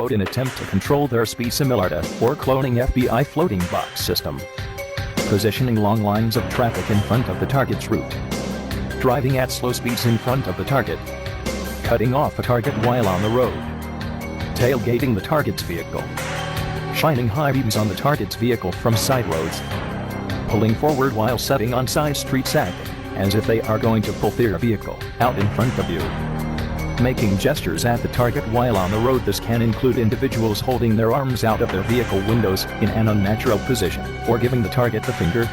road in attempt to control their speed similar to or cloning FBI floating box system. Positioning long lines of traffic in front of the target's route. Driving at slow speeds in front of the target. Cutting off a target while on the road. Tailgating the target's vehicle. Shining high beams on the target's vehicle from side roads. Pulling forward while setting on side streets acting as if they are going to pull their vehicle out in front of you. Making gestures at the target while on the road. This can include individuals holding their arms out of their vehicle windows in an unnatural position, or giving the target the finger.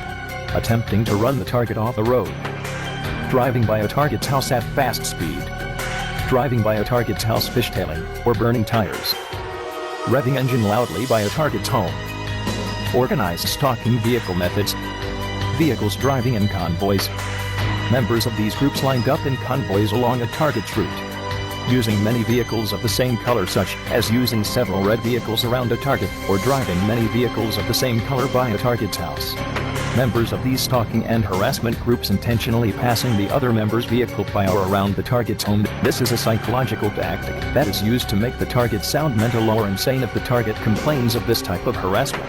Attempting to run the target off the road. Driving by a target's house at fast speed. Driving by a target's house fishtailing, or burning tires. Revving engine loudly by a target's home. Organized stalking vehicle methods. Vehicles driving in convoys. Members of these groups lined up in convoys along a target's route. Using many vehicles of the same color, such as using several red vehicles around a target, or driving many vehicles of the same color by a target's house. Members of these stalking and harassment groups intentionally passing the other member's vehicle by or around the target's home. This is a psychological tactic that is used to make the target sound mental or insane if the target complains of this type of harassment.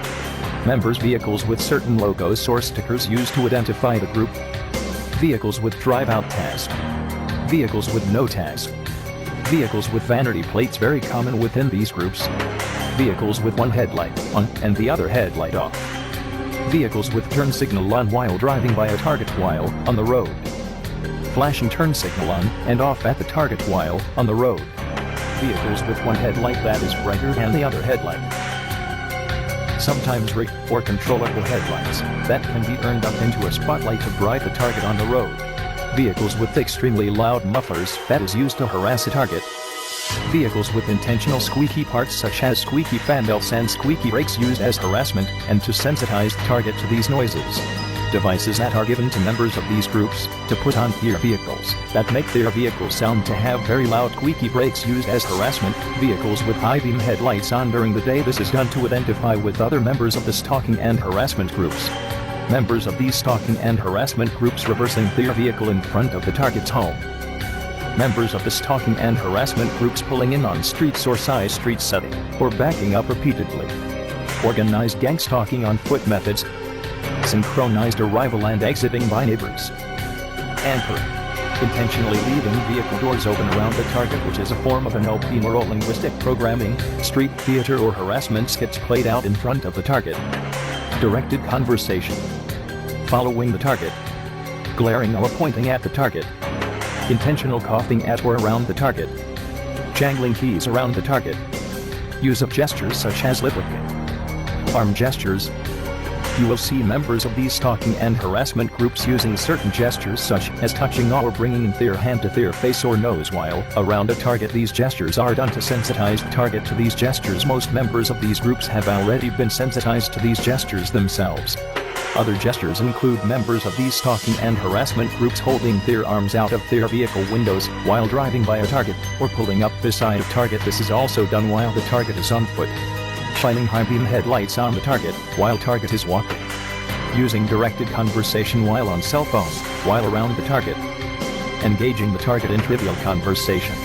Members' vehicles with certain logos or stickers used to identify the group. Vehicles with drive-out tags. Vehicles with no tags. Vehicles with vanity plates, very common within these groups. Vehicles with one headlight on and the other headlight off. Vehicles with turn signal on while driving by a target while on the road. Flashing turn signal on and off at the target while on the road. Vehicles with one headlight that is brighter than the other headlight. Sometimes rigged or controllable headlights that can be turned up into a spotlight to bright the target on the road. Vehicles with extremely loud mufflers that is used to harass a target. Vehicles with intentional squeaky parts such as squeaky fan belts and squeaky brakes used as harassment and to sensitize the target to these noises. Devices that are given to members of these groups to put on their vehicles that make their vehicles sound to have very loud squeaky brakes used as harassment. Vehicles with high beam headlights on during the day. This is done to identify with other members of the stalking and harassment groups. Members of these stalking and harassment groups reversing their vehicle in front of the target's home. Members of the stalking and harassment groups pulling in on streets or side street setting, or backing up repeatedly. Organized gang stalking on foot methods. Synchronized arrival and exiting by neighbors. Anchoring. Intentionally leaving vehicle doors open around the target, which is a form of NLP neuro-linguistic programming. Street theater or harassment skits played out in front of the target. Directed conversation. Following the target. Glaring or pointing at the target. Intentional coughing at or around the target. Jangling keys around the target. Use of gestures such as lip licking. Arm gestures. You will see members of these stalking and harassment groups using certain gestures such as touching or bringing their hand to their face or nose while around a target. These gestures are done to sensitize the target to these gestures. Most members of these groups have already been sensitized to these gestures themselves. Other gestures include members of these stalking and harassment groups holding their arms out of their vehicle windows while driving by a target, or pulling up beside a target. This is also done while the target is on foot. Shining high beam headlights on the target while target is walking. Using directed conversation while on cell phone while around the target. Engaging the target in trivial conversation.